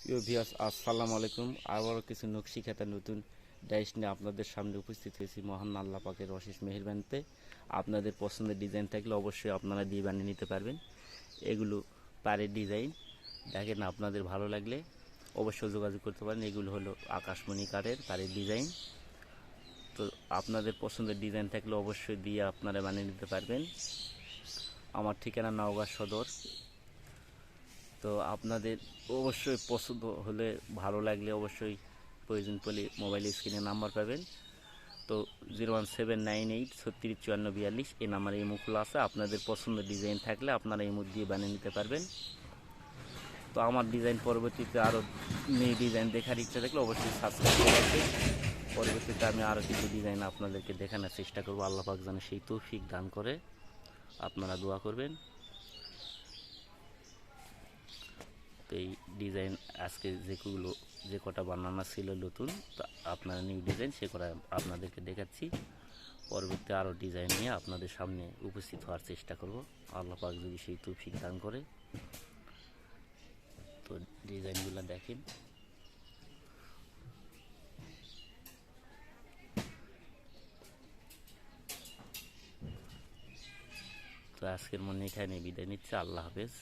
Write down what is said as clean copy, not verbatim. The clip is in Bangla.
প্রিয় ভিউয়ার্স, আসসালামু আলাইকুম। আবারও কিছু নকশি খাতা নতুন ডাইস নিয়ে আপনাদের সামনে উপস্থিত হয়েছি মহান আল্লাহ পাকের অশেষ মেহেরবানিতে। আপনাদের পছন্দের ডিজাইন থাকলে অবশ্যই আপনারা দিয়ে বানিয়ে নিতে পারবেন। এগুলো পাড়ের ডিজাইন, দেখেন আপনাদের ভালো লাগলে অবশ্যই যোগাযোগ করতে পারেন। এগুলো হলো আকাশমণি কাঠের পাড়ের ডিজাইন। তো আপনাদের পছন্দের ডিজাইন থাকলে অবশ্যই দিয়ে আপনারা বানিয়ে নিতে পারবেন। আমার ঠিকানা নওগাঁ সদর। তো আপনাদের অবশ্যই পছন্দ হলে, ভালো লাগলে অবশ্যই প্রয়োজন পড়লে মোবাইল স্ক্রিনে নাম্বার পাবেন। তো 01798 365442 এই নাম্বারে ইমো খোলা আছে। আপনাদের পছন্দের ডিজাইন থাকলে আপনারা ইমো দিয়ে বানিয়ে নিতে পারবেন। তো আমার ডিজাইন পরবর্তীতে আরও নিউ ডিজাইন দেখার ইচ্ছা থাকলে অবশ্যই সাবস্ক্রাইব করে রাখবেন। পরবর্তীতে আমি আরও কিছু ডিজাইন আপনাদেরকে দেখানোর চেষ্টা করবো। আল্লাহ পাক যেন সেই তৌফিক দান করে। আপনারা দোয়া করবেন। তো এই ডিজাইন আজকে যে কটা বানানো ছিল নতুন, তা আপনারা নিউ ডিজাইন সে কটা আপনাদেরকে দেখাচ্ছি। পরবর্তী আরও ডিজাইন নিয়ে আপনাদের সামনে উপস্থিত হওয়ার চেষ্টা করব, আল্লাহ পাক যদি সেই তৌফিক দান করে। তো ডিজাইনগুলো দেখেন। তো আজকের মনে এখানে বিদায় নিচ্ছে। আল্লাহ হাফেজ।